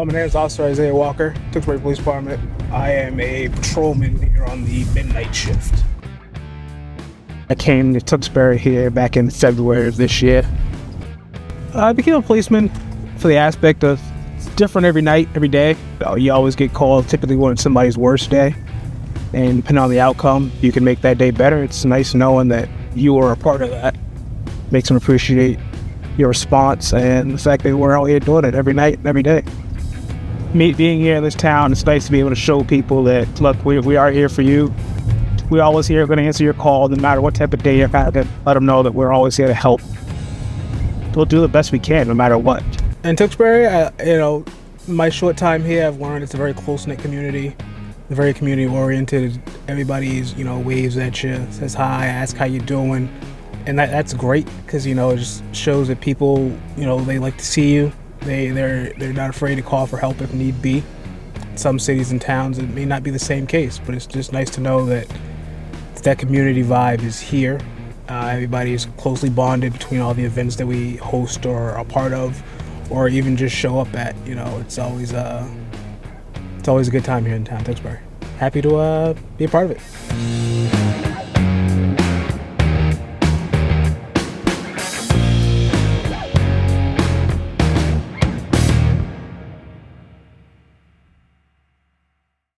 My name is Officer Isaiah Walker, Tewksbury Police Department. I am a patrolman here on the midnight shift. I came to Tewksbury here back in February of this year. I became a policeman for the aspect of it's different every night, every day. You always get called typically when it's somebody's worst day. And depending on the outcome, you can make that day better. It's nice knowing that you are a part of that. Makes them appreciate your response and the fact that we're out here doing it every night and every day. Me being here in this town, it's nice to be able to show people that, look, we are here for you. We're always here, going to answer your call, no matter what type of day you're having. Let them know that we're always here to help. We'll do the best we can, no matter what. In Tewksbury, my short time here, I've learned it's a very close-knit community, very community-oriented. Everybody's, waves at you, says hi, asks how you're doing. And that's great because, it just shows that people, they like to see you. They're not afraid to call for help if need be. In some cities and towns, it may not be the same case, but it's just nice to know that that community vibe is here. Everybody is closely bonded between all the events that we host or are part of, or even just show up at. It's always a good time here in town, Tewksbury. Happy to be a part of it.